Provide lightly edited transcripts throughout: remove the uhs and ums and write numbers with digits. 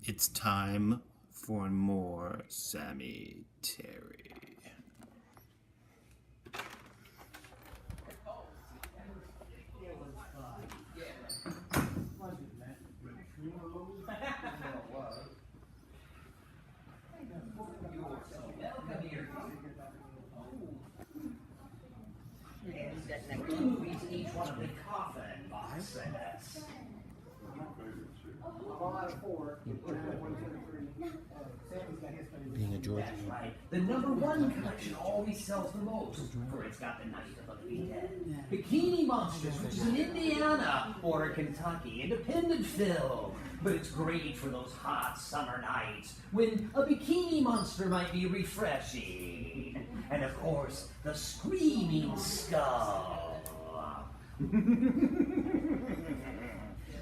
It's time for more Sammy Terry. Each one of the coffin boxes. Being a George. That's right. The #1 collection always sells the most, for it's got the Night of the Living Dead, Bikini Monsters, which is an Indiana or a Kentucky independent film. But it's great for those hot summer nights when a bikini monster might be refreshing. And of course, the Screaming Skull.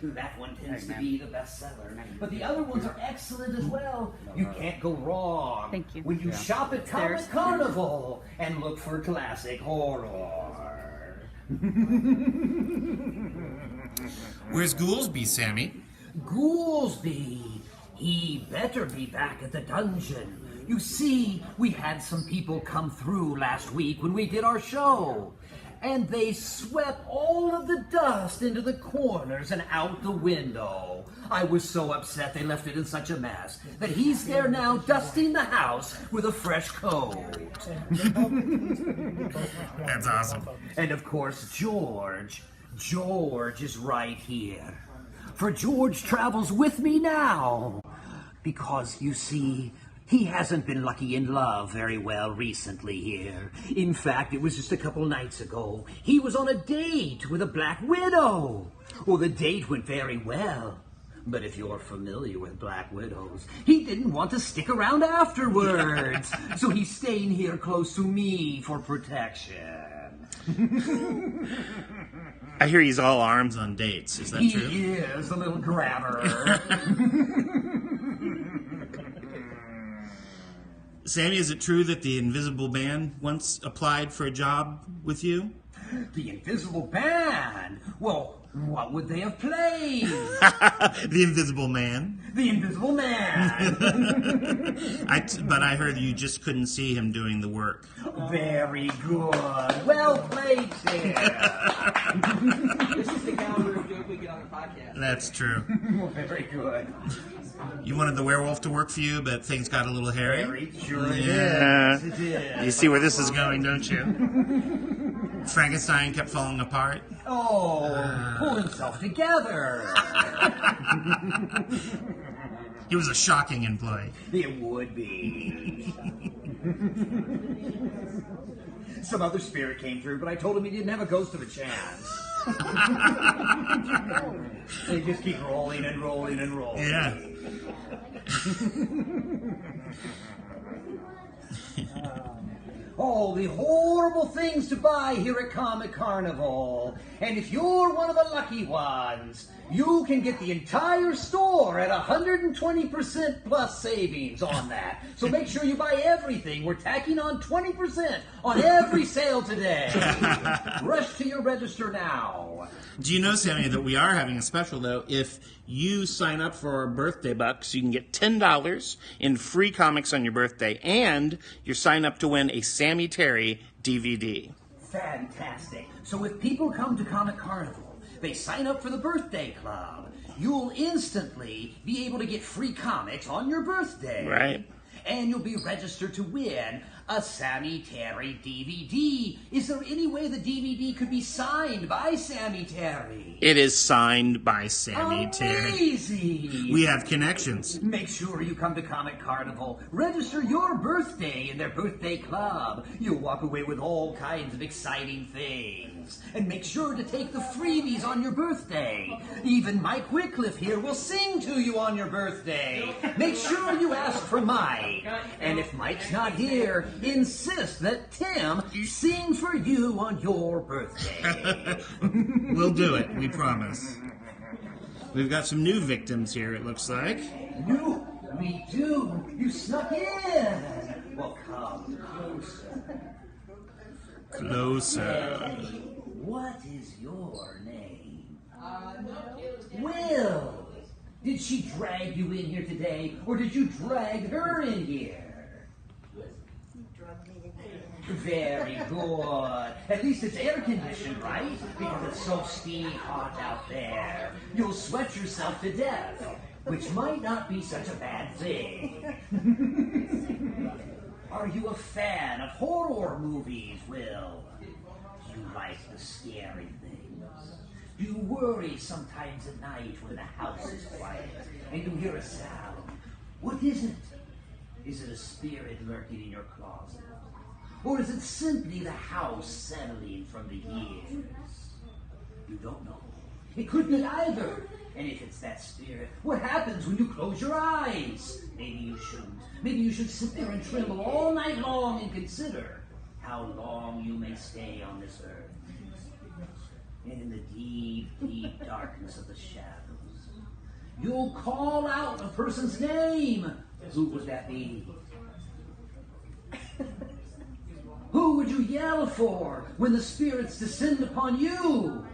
That one tends to be the bestseller. But the other ones are excellent as well. You can't go wrong. Thank you. When you shop at Comic Carnival and look for classic horror. Where's Goolsby, Sammy? Goolsby, he better be back at the dungeon. You see, we had some people come through last week when we did our show, and they swept all of the dust into the corners and out the window. I was so upset they left it in such a mess that he's there now dusting the house with a fresh coat. That's awesome. And of course, George is right here. For George travels with me now. Because, you see, he hasn't been lucky in love very well recently here. In fact, it was just a couple nights ago. He was on a date with a Black Widow. Well, the date went very well. But if you're familiar with Black Widows, he didn't want to stick around afterwards. So he's staying here close to me for protection. I hear he's all arms on dates. Is that true? He is a little grabber. Sammy, is it true that the Invisible Man once applied for a job with you? The Invisible Band? Well, what would they have played? The Invisible Man. The Invisible Man. But I heard you just couldn't see him doing the work. Very good. Well played, Tim. This is the calendar joke we get on the podcast. That's true. Very good. You wanted the werewolf to work for you, but things got a little hairy. Very sure it Yeah. is. It is. You see where this is going, don't you? Frankenstein kept falling apart. Oh, pull himself together. He was a shocking employee. It would be. Some other spirit came through, but I told him he didn't have a ghost of a chance. They just keep rolling and rolling and rolling. Yeah. Oh, the horrible things to buy here at Comic Carnival. And if you're one of the lucky ones, you can get the entire store at 120% plus savings on that. So make sure you buy everything. We're tacking on 20% on every sale today. Rush to your register now. Do you know, Sammy, that we are having a special, though? If you sign up for our birthday bucks, you can get $10 in free comics on your birthday, and you sign up to win a Sammy Terry DVD. Fantastic. So if people come to Comic Carnival, they sign up for the birthday club, you'll instantly be able to get free comics on your birthday. Right. And you'll be registered to win a Sammy Terry DVD. Is there any way the DVD could be signed by Sammy Terry? It is signed by Sammy Terry. Amazing! We have connections. Make sure you come to Comic Carnival. Register your birthday in their birthday club. You'll walk away with all kinds of exciting things. And make sure to take the freebies on your birthday. Even Mike Wycliffe here will sing to you on your birthday. Make sure you ask for Mike. And if Mike's not here, insist that Tim sing for you on your birthday. We'll do it, we promise. We've got some new victims here, it looks like. You, we do. You snuck in. Well, come closer. Closer. What is your name? Will. Did she drag you in here today, or did you drag her in here? Very good. At least it's air conditioned, right? Because it's so steamy hot out there. You'll sweat yourself to death, which might not be such a bad thing. Are you a fan of horror movies, Will? Do you like the scary things? Do you worry sometimes at night when the house is quiet and you hear a sound? What is it? Is it a spirit lurking in your closet? Or is it simply the house settling from the years? You don't know. It could be either. And if it's that spirit, what happens when you close your eyes? Maybe you shouldn't. Maybe you should sit there and tremble all night long and consider how long you may stay on this earth. And in the deep, deep darkness of the shadows, you'll call out a person's name. Who would that be? Who would you yell for when the spirits descend upon you?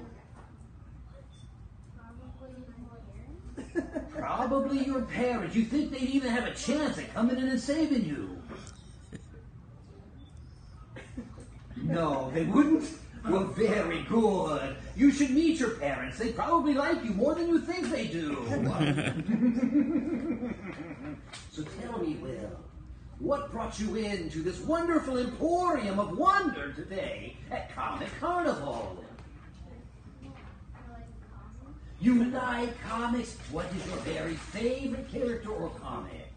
Probably your parents. You think they'd even have a chance at coming in and saving you? No, they wouldn't? Well, very good. You should meet your parents. They probably like you more than you think they do. So tell me, Will, what brought you into this wonderful emporium of wonder today at Comic Carnival? You like comics? What is your very favorite character or comic?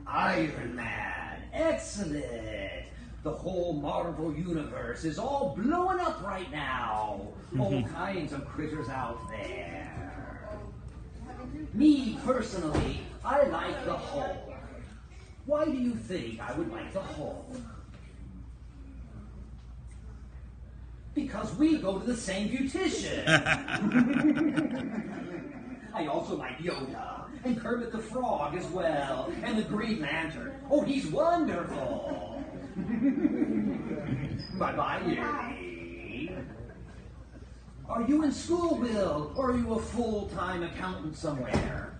Iron Man. Excellent. The whole Marvel universe is all blowing up right now. All kinds of critters out there. Me, personally, I like the Hulk. Why do you think I would like the Hulk? Because we go to the same beautician. I also like Yoda, and Kermit the Frog as well, and the Green Lantern. Oh, he's wonderful. Bye-bye, Yuri. Are you in school, Bill, or are you a full-time accountant somewhere?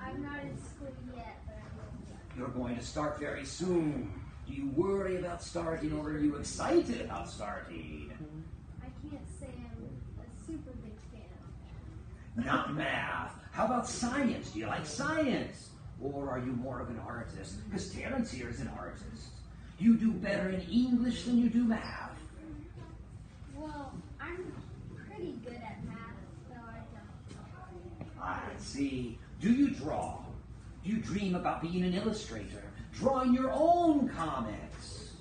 I'm not in school yet, but You're going to start very soon. Do you worry about starting, or are you excited about starting? I can't say I'm a super big fan. Not math. How about science? Do you like science? Or are you more of an artist? Because Terrence here is an artist. You do better in English than you do math. Well, I'm pretty good at math, so I don't. I see. Do you draw? Do you dream about being an illustrator? Drawing your own comics?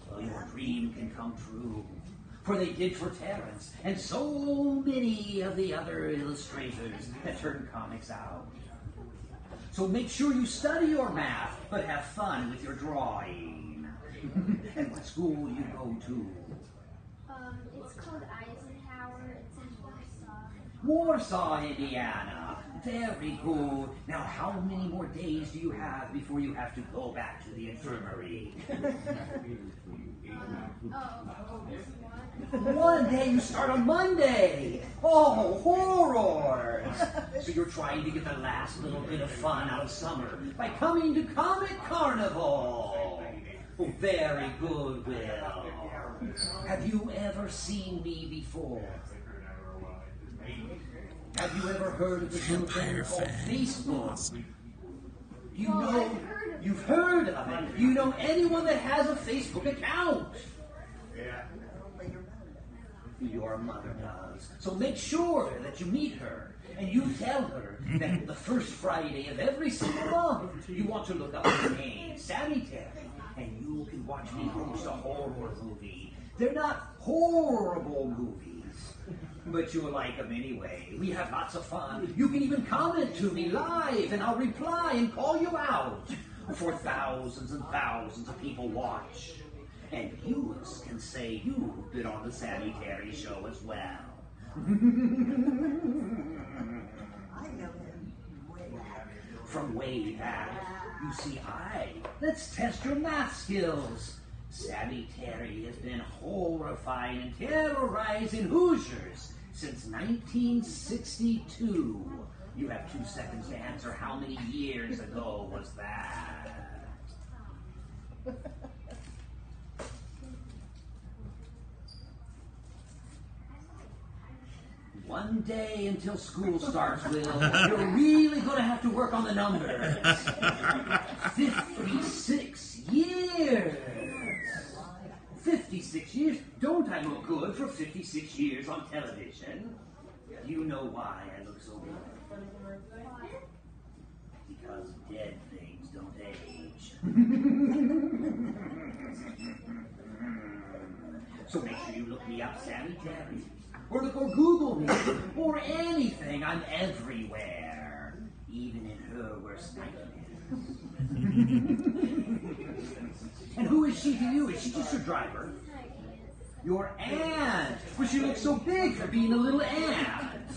Well, your dream can come true. For they did for Terrence, and so many of the other illustrators that turn comics out. So make sure you study your math, but have fun with your drawing. And what school do you go to? It's called Eisenhower. It's in Warsaw. Warsaw, Indiana. Very good. Now, how many more days do you have before you have to go back to the infirmary? One day. You start on Monday. Oh, horrors. So you're trying to get the last little bit of fun out of summer by coming to Comic Carnival. Oh, very good, Will. Have you ever seen me before? Have you ever heard of this little thing called Facebook? You know, you've heard of it. You know anyone that has a Facebook account? Your mother does. So make sure that you meet her and you tell her that the first Friday of every single month you want to look up her name, Sammy Terry, and you can watch me host a horror movie. They're not horrible movies, but you'll like them anyway. We have lots of fun. You can even comment to me live, and I'll reply and call you out before thousands and thousands of people watch. And you can say you've been on the Sammy Terry show as well. I know him way back. From way back. You see, let's test your math skills. Sammy Terry has been horrifying and terrorizing Hoosiers since 1962. You have 2 seconds to answer how many years ago was that? One day until school starts, Will. You're really going to have to work on the numbers. 56 years. 56 years? Don't I look good for 56 years on television? You know why I look so good. Because dead things don't age. So make sure you look me up, Sammy Terry. Or Google me, or anything. I'm everywhere, even in her worst nightmares. And who is she to you? Is she just your driver? Your aunt. Well, she looks so big for being a little aunt.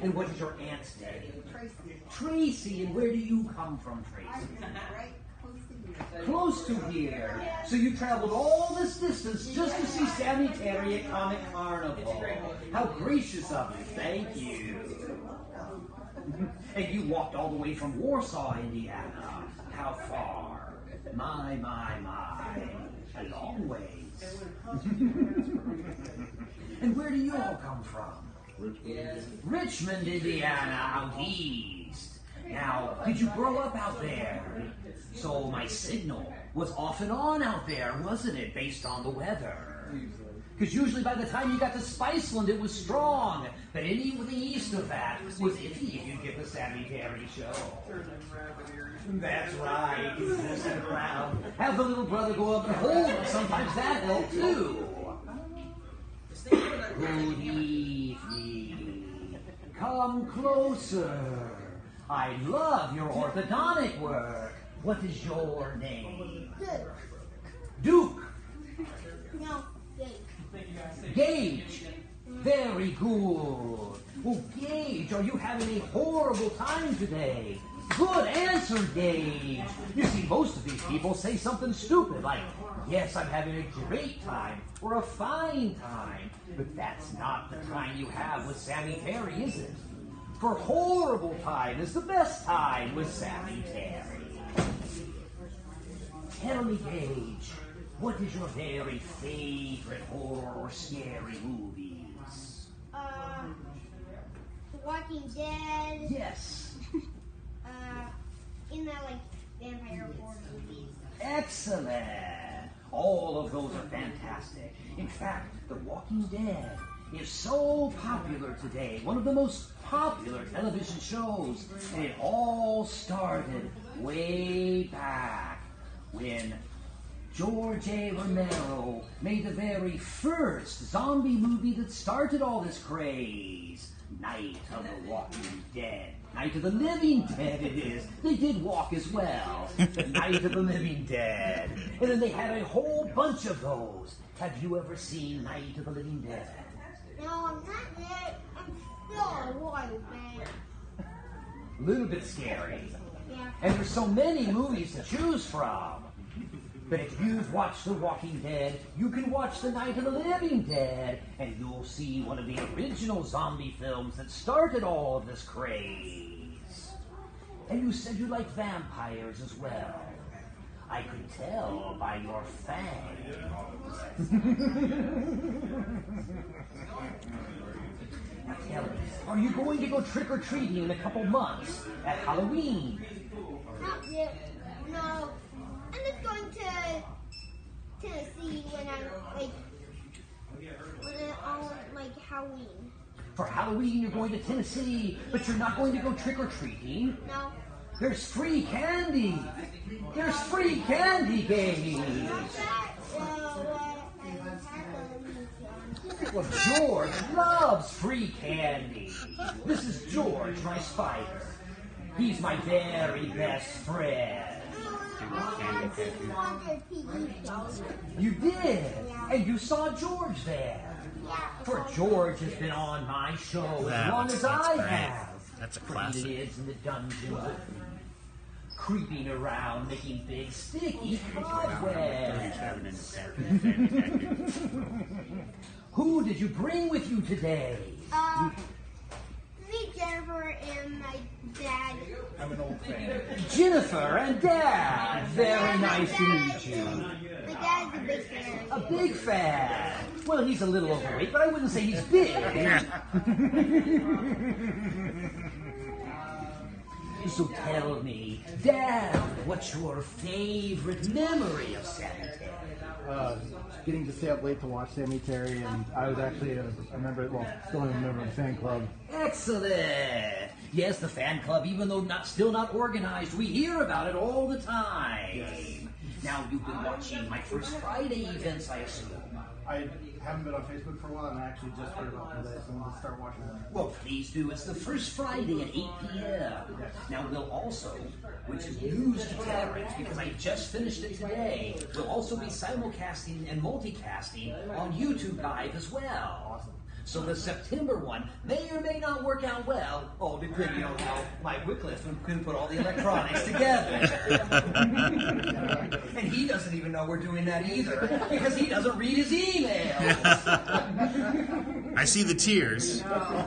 And what is your aunt's name? Tracy. And where do you come from, Tracy? Close to here. So you traveled all this distance just to see Sammy Terry at Comic Carnival. How gracious of you. Thank you. And you walked all the way from Warsaw, Indiana. How far? My. A long ways. And where do you all come from? Richmond, Indiana, out east. Now, did you grow up out there? So my signal was off and on out there, wasn't it, based on the weather? Because usually by the time you got to Spiceland, it was strong. But anything east of that was iffy if you get the Sammy Terry show. That's right. Just around. Have the little brother go up and hold him. Sometimes that helped too. Good evening. Come closer. I love your orthodontic work. What is your name? Duke. No, Gage. Very good. Well, Gage, are you having a horrible time today? Good answer, Gage. You see, most of these people say something stupid like, yes, I'm having a great time or a fine time. But that's not the time you have with Sammy Terry, is it? For horrible time is the best time with Sammy Terry. Tell me, Gage, what is your very favorite horror or scary movies? The Walking Dead. Yes. In that like vampire horror movies. Excellent. All of those are fantastic. In fact, The Walking Dead is so popular today, one of the most popular television shows, and it all started way back when George A. Romero made the very first zombie movie that started all this craze, Night of the Walking Dead. Night of the Living Dead it is. They did walk as well. Night of the Living Dead. And then they had a whole bunch of those. Have you ever seen Night of the Living Dead? No, I'm not yet. I'm still alive, man. A little bit scary. Yeah. And there's so many movies to choose from. But if you've watched The Walking Dead, you can watch The Night of the Living Dead, and you'll see one of the original zombie films that started all of this craze. And you said you like vampires as well. I could tell by your fangs. Now tell me, are you going to go trick-or-treating in a couple months at Halloween? Not yet. No. I'm just going to Tennessee when I'm like Halloween. For Halloween, you're going to Tennessee, but you're not going to go trick-or-treating. No. There's free candy. There's free candy, Gage. Not that. Well, George loves free candy. This is George, my spider. He's my very best friend. You did, and you saw George there. For George has been on my show as long as I have. That's a For he classic. lives in the dungeon with me. creeping around making big sticky cobwebs. Who did you bring with you today? Me, Jennifer, and my dad. I'm an old fan. Jennifer and Dad. Very nice to meet you. My dad's a big fan. A big fan. Well, he's a little overweight, but I wouldn't say he's big. So tell me, Dad, what's your favorite memory of Sammy Terry? Getting to stay up late to watch Sammy Terry, and I was actually a member, well, still a member of the fan club. Excellent. Yes, the fan club, even though still not organized, we hear about it all the time. Yes. Now you've been watching my First Friday events, I assume. I haven't been on Facebook for a while, and I actually just heard about them today, so I'm going to start watching them. Well, please do. It's the First Friday at 8 p.m. Now, we'll also, which is news to parents, because I just finished it today, we'll also be simulcasting and multicasting on YouTube Live as well. Awesome. So the September one may or may not work out well, all depending on how Mike Wycliffe can put all the electronics together. And he doesn't even know we're doing that either, because he doesn't read his emails. I see the tears. I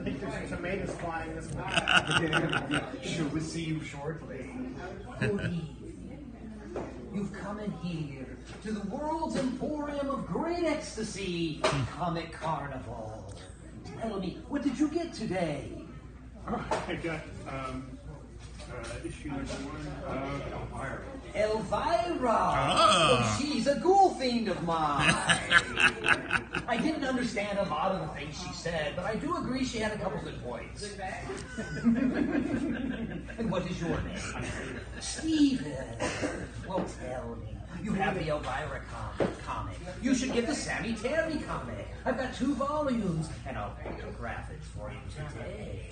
think there's some tomatoes flying this way. Sure, we'll see you shortly. Good evening. You've come in here to the world's emporium of great ecstasy, Comic Carnival. Tell me, what did you get today? I got issue number 1 of Elvira. Elvira! Oh. Oh, she's a ghoul fiend of mine. I didn't understand a lot of the things she said, but I do agree she had a couple good points. And what is your name? Stephen. Well, tell me. You have the Elvira comic. You should get the Sammy Terry comic. I've got 2 volumes, and I'll photograph it for you today.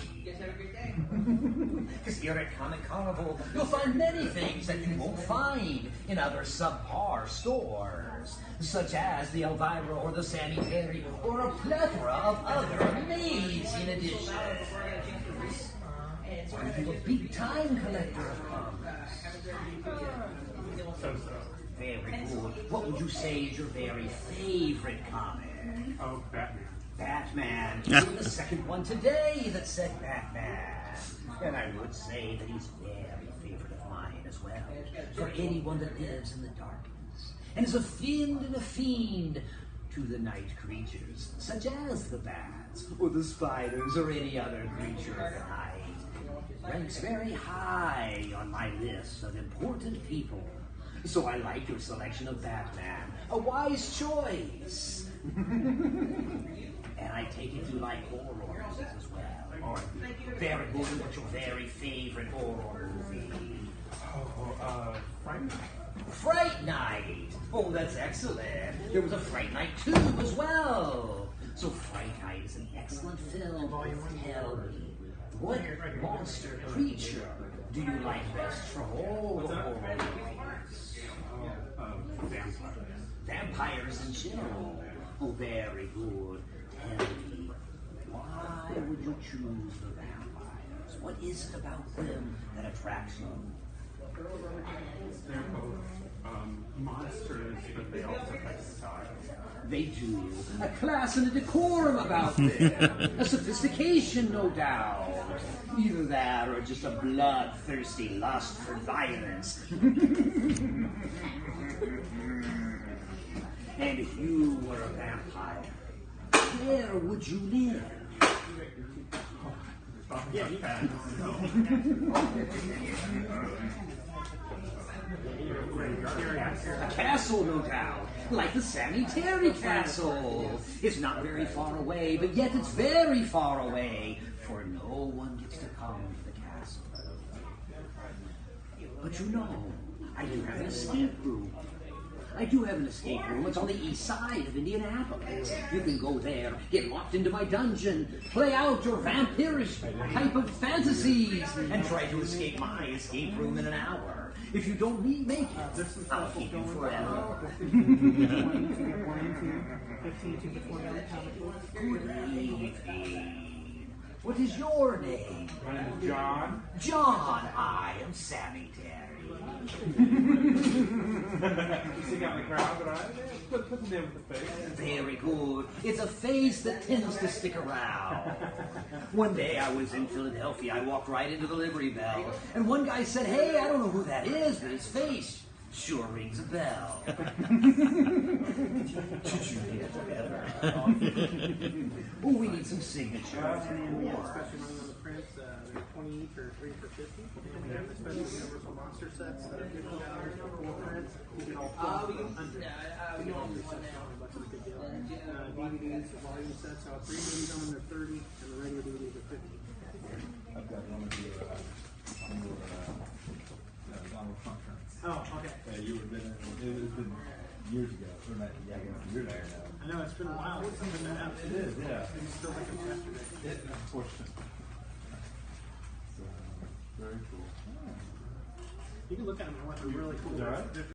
Because here at Comic Carnival, you'll find many things that you won't find in other subpar stores, such as the Elvira or the Sammy Terry, or a plethora of other amazing additions. Are you a big-time collector of comics? Very good. What would you say is your very favorite comic? Oh, Batman. Batman. You're the second one today that said Batman. And I would say that he's very favorite of mine as well. For anyone that lives in the darkness and is a fiend and a fiend to the night creatures, such as the bats, or the spiders, or any other creature of the night. Ranks very high on my list of important people. So I like your selection of Batman. A wise choice. And I take it you like horror movies as well. All right. Very good. What's your very favorite horror movie? Fright Night. Fright Night. Oh, that's excellent. There was a Fright Night 2 as well. So Fright Night is an excellent film. Tell me, what monster creature do you like best from all the horror movies? Vampires in general. Oh, very good. Tell me, why would you choose the vampires? What is it about them that attracts you? They're both monsters, but they also have style. They do. A class and a decorum about them. A sophistication, no doubt. Either that or just a bloodthirsty lust for violence. And if you were a vampire, where would you live? A castle, no doubt. Like the Sammy Terry castle. It's not very far away, but yet it's very far away, for no one gets to come to the castle. But you know, I do have an escape room. I do have an escape room. It's on the east side of Indianapolis. You can go there, get locked into my dungeon, play out your vampirish type of fantasies, and try to escape my escape room in an hour. If you don't make it, I'll keep you forever. Good evening. What is your name? My name is John. John, I am Sammy Terry. You stick out in the crowd, but put the name with the face. Very good. It's a face that tends to stick around. One day I was in Philadelphia. I walked right into the Livery Bell. And one guy said, hey, I don't know who that is, but his face sure rings a bell. Did you hear ever? Oh, we need some signatures. We have a special running on the prints. They're 20 each or 3 for 50. And we have the special Universal Monster sets that are $50 for 4 prints. You get all 12 for 100. We get all 3 sets for $100 is a good deal. DVDs, the volume sets, so 3 movies on them, they're 30, and the regular DVDs are 50. I've got one of your Donald Trump prints. Oh, okay. Yeah, you were been. It was been years ago. Or not, yeah, I guess years ago now. I know it's been a while since I've been out. It is, yeah. It's still like a yesterday. Unfortunately. So, very cool. You can look at them and what they're really cool. All right.